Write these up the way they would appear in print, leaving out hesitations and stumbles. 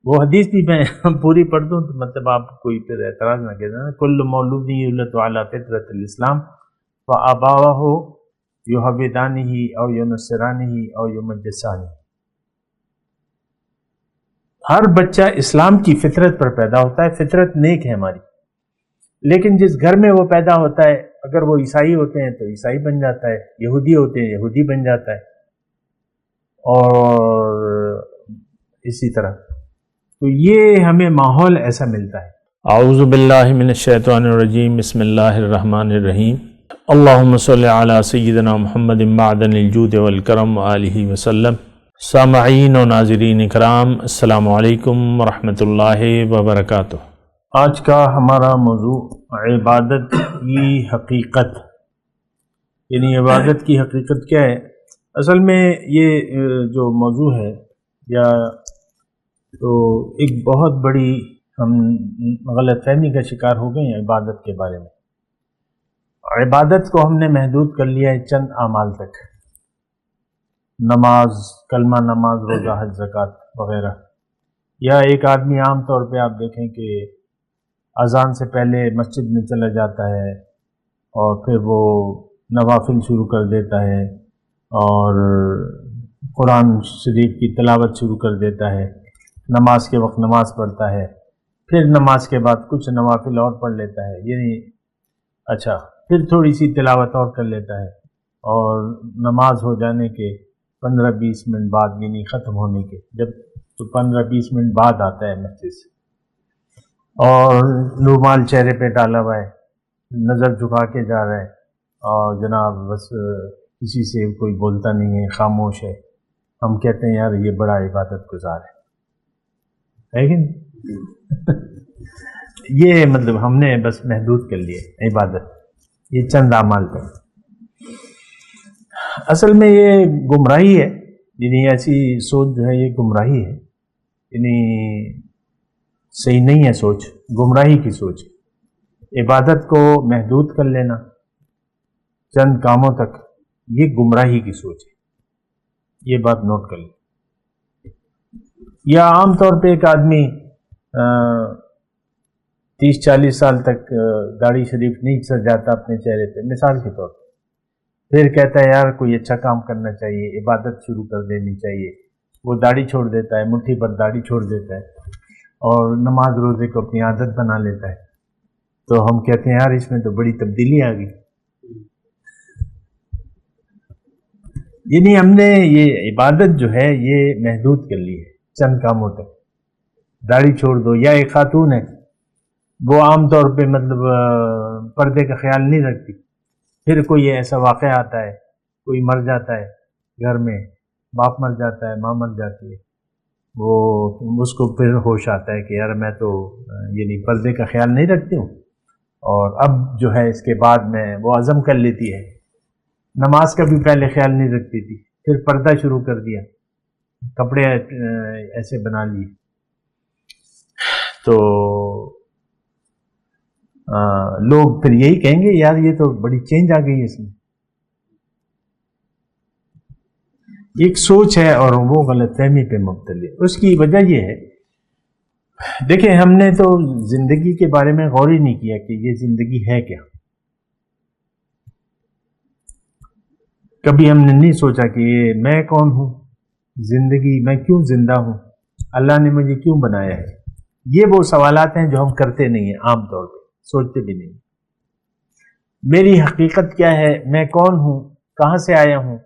وہ حدیث بھی میں پوری پڑھ دوں تو مطلب آپ کوئی پھر اعتراض نہ کہہ دینا. کل مولود یولد علی فطرۃ الاسلام فآباؤہ یہودانہ او ینصرانہ او یمجسانہ. ہر بچہ اسلام کی فطرت پر پیدا ہوتا ہے. فطرت نیک ہے ہماری، لیکن جس گھر میں وہ پیدا ہوتا ہے اگر وہ عیسائی ہوتے ہیں تو عیسائی بن جاتا ہے، یہودی ہوتے ہیں یہودی بن جاتا ہے، اور اسی طرح. تو یہ ہمیں ماحول ایسا ملتا ہے. اعوذ باللہ من الشیطان الرجیم، بسم اللہ الرحمن الرحیم. اللہم صلی علی سیدنا محمد معدن الجود والکرم آلہ وسلم. سامعین و ناظرین کرام، السلام علیکم ورحمۃ اللہ وبرکاتہ. آج کا ہمارا موضوع عبادت کی حقیقت، یعنی عبادت کی حقیقت کیا ہے. اصل میں یہ جو موضوع ہے یا تو ایک بہت بڑی ہم غلط فہمی کا شکار ہو گئے ہیں عبادت کے بارے میں. عبادت کو ہم نے محدود کر لیا ہے چند اعمال تک، نماز، کلمہ نماز، روزہ، حج، زکوٰۃ وغیرہ. یا ایک آدمی عام طور پہ آپ دیکھیں کہ اذان سے پہلے مسجد میں چلا جاتا ہے اور پھر وہ نوافل شروع کر دیتا ہے اور قرآن شریف کی تلاوت شروع کر دیتا ہے، نماز کے وقت نماز پڑھتا ہے، پھر نماز کے بعد کچھ نوافل اور پڑھ لیتا ہے، یعنی اچھا پھر تھوڑی سی تلاوت اور کر لیتا ہے، اور نماز ہو جانے کے 15-20 منٹ بعد، یعنی ختم ہونے کے جب تو 15-20 منٹ بعد آتا ہے مسجد سے، اور رومال چہرے پہ ڈالا ہوا ہے، نظر جھکا کے جا رہا ہے، اور جناب بس کسی سے کوئی بولتا نہیں ہے، خاموش ہے. ہم کہتے ہیں یار یہ بڑا عبادت گزار ہے کہ نہیں؟ یہ مطلب ہم نے بس محدود کر لیے عبادت یہ چند اعمال پر. اصل میں یہ گمراہی ہے، یعنی ایسی سوچ جو ہے یہ گمراہی ہے، یعنی صحیح نہیں ہے سوچ، گمراہی کی سوچ. عبادت کو محدود کر لینا چند کاموں تک، یہ گمراہی کی سوچ ہے. یہ بات نوٹ کر لیں. یا عام طور پہ ایک آدمی 30-40 سال تک داڑھی شریف نہیں سجاتا اپنے چہرے پہ، مثال کے طور پہ، پھر کہتا ہے یار کوئی اچھا کام کرنا چاہیے، عبادت شروع کر دینی چاہیے. وہ داڑھی چھوڑ دیتا ہے، مٹھی پر داڑھی چھوڑ دیتا ہے اور نماز روزے کو اپنی عادت بنا لیتا ہے. تو ہم کہتے ہیں یار اس میں تو بڑی تبدیلی آ گئی. یعنی ہم نے یہ عبادت جو ہے یہ محدود کر لی ہے چند کاموں تک. داڑھی چھوڑ دو. یا ایک خاتون ہے وہ عام طور پہ مطلب پردے کا خیال نہیں رکھتی، پھر کوئی ایسا واقعہ آتا ہے، کوئی مر جاتا ہے گھر میں، باپ مر جاتا ہے، ماں مر جاتی ہے، وہ اس کو پھر ہوش آتا ہے کہ یار میں تو یعنی پردے کا خیال نہیں رکھتی ہوں، اور اب جو ہے اس کے بعد میں وہ عزم کر لیتی ہے. نماز کا بھی پہلے خیال نہیں رکھتی تھی، پھر پردہ شروع کر دیا، کپڑے ایسے بنا لیے. تو لوگ پھر یہی کہیں گے یار یہ تو بڑی چینج آ گئی ہے اس میں. ایک سوچ ہے اور وہ غلط فہمی پہ مبتلا ہے. اس کی وجہ یہ ہے، دیکھیں ہم نے تو زندگی کے بارے میں غور ہی نہیں کیا کہ یہ زندگی ہے کیا. کبھی ہم نے نہیں سوچا کہ یہ میں کون ہوں، زندگی میں کیوں زندہ ہوں، اللہ نے مجھے کیوں بنایا ہے. یہ وہ سوالات ہیں جو ہم کرتے نہیں ہیں، عام طور پہ سوچتے بھی نہیں. میری حقیقت کیا ہے، میں کون ہوں، کہاں سے آیا ہوں،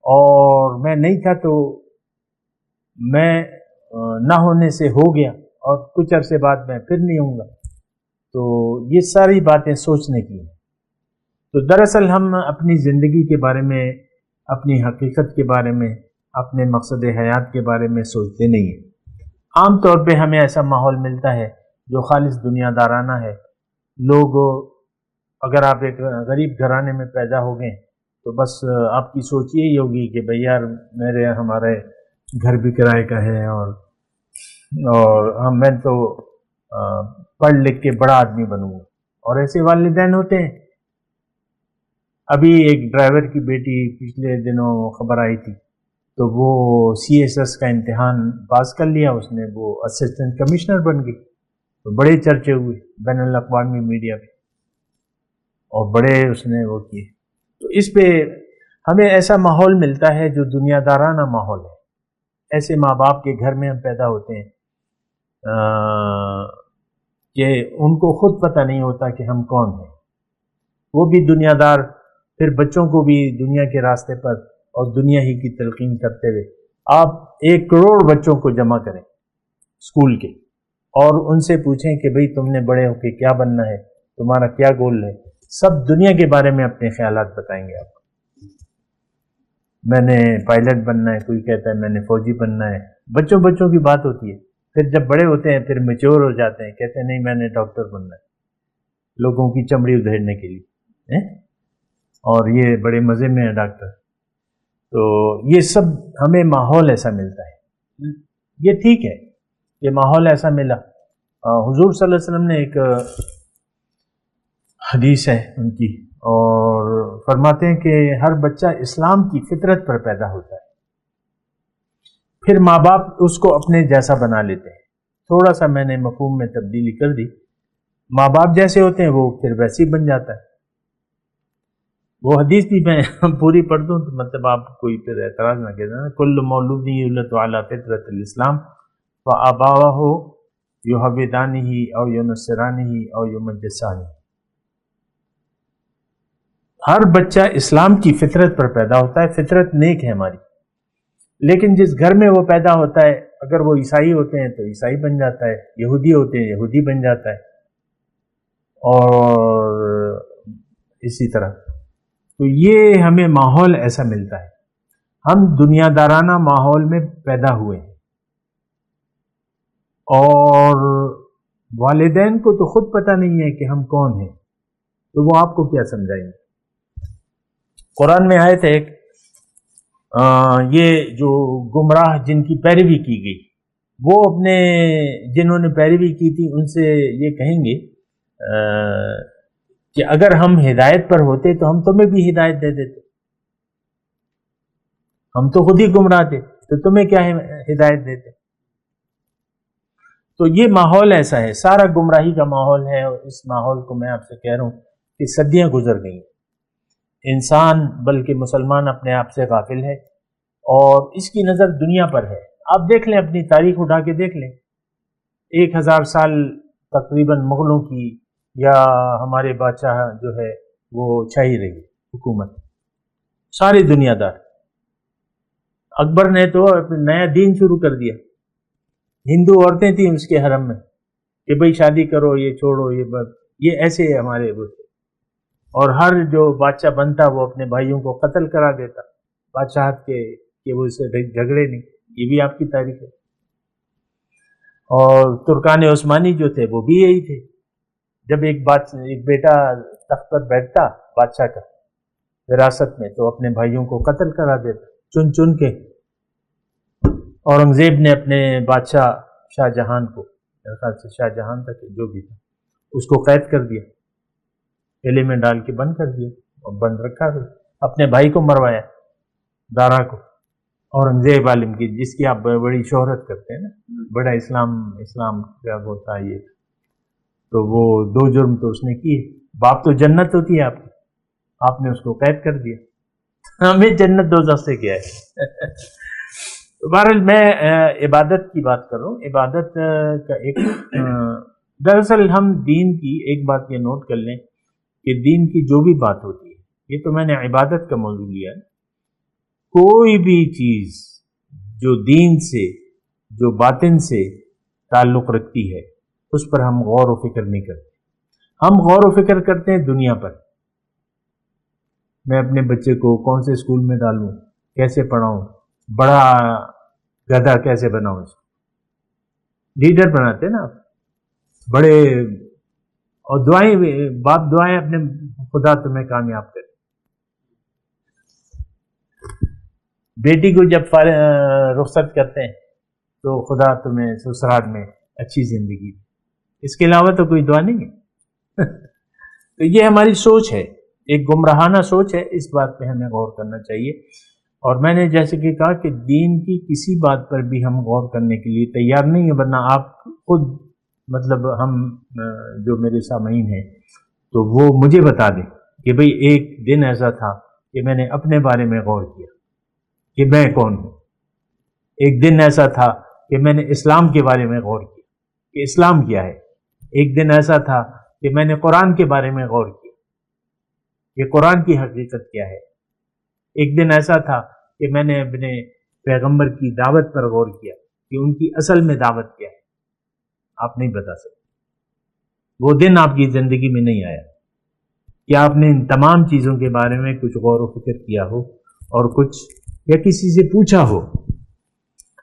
اور میں نہیں تھا تو میں نہ ہونے سے ہو گیا اور کچھ عرصے بعد میں پھر نہیں ہوں گا. تو یہ ساری باتیں سوچنے کی ہیں. تو دراصل ہم اپنی زندگی کے بارے میں، اپنی حقیقت کے بارے میں، اپنے مقصد حیات کے بارے میں سوچتے نہیں ہیں. عام طور پہ ہمیں ایسا ماحول ملتا ہے جو خالص دنیا دارانہ ہے. لوگ، اگر آپ ایک غریب گھرانے میں پیدا ہو گئے تو بس آپ کی سوچ یہی ہوگی کہ بھئی یار ہمارے گھر بھی کرائے کا ہے، اور میں تو پڑھ لکھ کے بڑا آدمی بنوں گا. اور ایسے والدین ہوتے ہیں. ابھی ایک ڈرائیور کی بیٹی پچھلے دنوں خبر آئی تھی تو وہ CSS کا امتحان پاس کر لیا اس نے، وہ اسسٹنٹ کمشنر بن گئی، تو بڑے چرچے ہوئے بین الاقوامی میڈیا پہ، اور بڑے اس نے وہ کیے۔ تو اس پہ ہمیں ایسا ماحول ملتا ہے جو دنیا دارانہ ماحول ہے۔ ایسے ماں باپ کے گھر میں ہم پیدا ہوتے ہیں کہ ان کو خود پتہ نہیں ہوتا کہ ہم کون ہیں، وہ بھی دنیا دار، پھر بچوں کو بھی دنیا کے راستے پر اور دنیا ہی کی تلقین کرتے ہوئے۔ آپ 1 کروڑ بچوں کو جمع کریں اسکول کے اور ان سے پوچھیں کہ بھئی تم نے بڑے ہو کے کیا بننا ہے، تمہارا کیا گول ہے، سب دنیا کے بارے میں اپنے خیالات بتائیں گے آپ کو۔ میں نے پائلٹ بننا ہے، کوئی کہتا ہے میں نے فوجی بننا ہے، بچوں کی بات ہوتی ہے۔ پھر جب بڑے ہوتے ہیں پھر میچور ہو جاتے ہیں، کہتے ہیں نہیں میں نے ڈاکٹر بننا ہے، لوگوں کی چمڑی ادھیڑنے کے لیے، اور یہ بڑے مزے میں ہے ڈاکٹر۔ تو یہ سب ہمیں ماحول ایسا ملتا ہے، یہ ٹھیک ہے کہ ماحول ایسا ملا۔ حضور صلی اللہ علیہ وسلم نے ایک حدیث ہے ان کی، اور فرماتے ہیں کہ ہر بچہ اسلام کی فطرت پر پیدا ہوتا ہے، پھر ماں باپ اس کو اپنے جیسا بنا لیتے ہیں۔ تھوڑا سا میں نے مفہوم میں تبدیلی کر دی، ماں باپ جیسے ہوتے ہیں وہ پھر ویسے ہی بن جاتا ہے۔ وہ حدیث بھی میں پوری پڑھ دوں تو مطلب آپ کوئی پھر اعتراض نہ کریں۔ کل مولود یولد علی فطرت الاسلام فآباؤہ یہودانہ او ینصرانہ او یمجسانہ۔ ہر بچہ اسلام کی فطرت پر پیدا ہوتا ہے، فطرت نیک ہے ہماری، لیکن جس گھر میں وہ پیدا ہوتا ہے اگر وہ عیسائی ہوتے ہیں تو عیسائی بن جاتا ہے، یہودی ہوتے ہیں یہودی بن جاتا ہے، اور اسی طرح۔ تو یہ ہمیں ماحول ایسا ملتا ہے، ہم دنیا دارانہ ماحول میں پیدا ہوئے ہیں، اور والدین کو تو خود پتہ نہیں ہے کہ ہم کون ہیں، تو وہ آپ کو کیا سمجھائیں گے؟ قرآن میں آیت ہے ایک، یہ جو گمراہ جن کی پیروی کی گئی، وہ اپنے جنہوں نے پیروی کی تھی ان سے یہ کہیں گے کہ اگر ہم ہدایت پر ہوتے تو ہم تمہیں بھی ہدایت دے دیتے، ہم تو خود ہی گمراہ تھے تو تمہیں کیا ہدایت دیتے۔ تو یہ ماحول ایسا ہے، سارا گمراہی کا ماحول ہے، اور اس ماحول کو میں آپ سے کہہ رہا ہوں کہ صدیاں گزر گئی ہیں، انسان بلکہ مسلمان اپنے آپ سے غافل ہے، اور اس کی نظر دنیا پر ہے۔ آپ دیکھ لیں، اپنی تاریخ اٹھا کے دیکھ لیں، 1000 سال تقریباً مغلوں کی یا ہمارے بادشاہ جو ہے وہ چھائی رہی حکومت، ساری دنیا دار۔ اکبر نے تو نیا دین شروع کر دیا، ہندو عورتیں تھیں اس کے حرم میں کہ بھئی شادی کرو، یہ چھوڑو، یہ ایسے ہمارے وہ تھے، اور ہر جو بادشاہ بنتا وہ اپنے بھائیوں کو قتل کرا دیتا بادشاہت کے کہ وہ اس سے جھگڑے نہیں، یہ بھی آپ کی تاریخ ہے۔ اور ترکان عثمانی جو تھے وہ بھی یہی تھے، جب ایک بیٹا تخت پر بیٹھتا بادشاہ کا وراثت میں تو اپنے بھائیوں کو قتل کرا دیتا چن چن کے۔ اورنگزیب نے اپنے بادشاہ شاہ جہان کو، میرے خیال سے شاہ جہان تک جو بھی تھا، اس کو قید کر دیا، قلعے میں ڈال کے بند کر دیا اور بند رکھا، اپنے بھائی کو مروایا، دارا کو، اورنگزیب عالم کی، جس کی آپ بڑی شہرت کرتے ہیں نا، بڑا اسلام کیا ہوتا ہے یہ، تو وہ 2 جرم تو اس نے کیے۔ باپ تو جنت ہوتی ہے آپ کی، آپ نے اس کو قید کر دیا، ہمیں جنت دوزخ سے کیا ہے۔ بہرحال میں عبادت کی بات کر رہا ہوں، عبادت کا ایک دراصل ہم دین کی ایک بات یہ نوٹ کر لیں کہ دین کی جو بھی بات ہوتی ہے، یہ تو میں نے عبادت کا موضوع لیا ہے، کوئی بھی چیز جو دین سے، جو باطن سے تعلق رکھتی ہے، اس پر ہم غور و فکر نہیں کرتے، ہم غور و فکر کرتے ہیں دنیا پر۔ میں اپنے بچے کو کون سے اسکول میں ڈالوں، کیسے پڑھاؤں، بڑا گدھا کیسے بناؤں، اس کو لیڈر بناتے نا آپ، بڑے، اور دعائیں، باپ دعائیں اپنے خدا تمہیں کامیاب کرے۔ بیٹی کو جب رخصت کرتے ہیں تو خدا تمہیں سسرال میں اچھی زندگی دے، اس کے علاوہ تو کوئی دعا نہیں ہے۔ تو یہ ہماری سوچ ہے، ایک گمراہانہ سوچ ہے، اس بات پہ ہمیں غور کرنا چاہیے۔ اور میں نے جیسے کہ کہا کہ دین کی کسی بات پر بھی ہم غور کرنے کے لیے تیار نہیں ہیں، ورنہ آپ خود مطلب ہم جو میرے سامعین ہیں تو وہ مجھے بتا دیں کہ بھئی ایک دن ایسا تھا کہ میں نے اپنے بارے میں غور کیا کہ میں کون ہوں، ایک دن ایسا تھا کہ میں نے اسلام کے بارے میں غور کیا کہ اسلام کیا ہے، ایک دن ایسا تھا کہ میں نے قرآن کے بارے میں غور کیا کہ قرآن کی حقیقت کیا ہے، ایک دن ایسا تھا کہ میں نے اپنے پیغمبر کی دعوت پر غور کیا کہ ان کی اصل میں دعوت کیا ہے۔ آپ نہیں بتا سکتے، وہ دن آپ کی زندگی میں نہیں آیا کہ آپ نے ان تمام چیزوں کے بارے میں کچھ غور و فکر کیا ہو اور کچھ یا کسی سے پوچھا ہو۔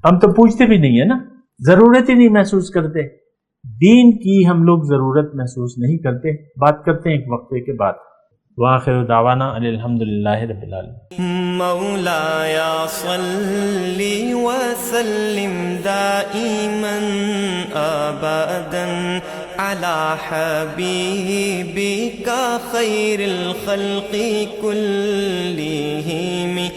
ہم تو پوچھتے بھی نہیں ہیں نا، ضرورت ہی نہیں محسوس کرتے، دین کی ہم لوگ ضرورت محسوس نہیں کرتے، بات کرتے ہیں ایک وقفے کے بعد۔ وآخر دعوانا الحمدللہ رب العالمین۔ مولایا صلی وسلم دائما ابدا علی حبیبک خیر الخلق کلہم۔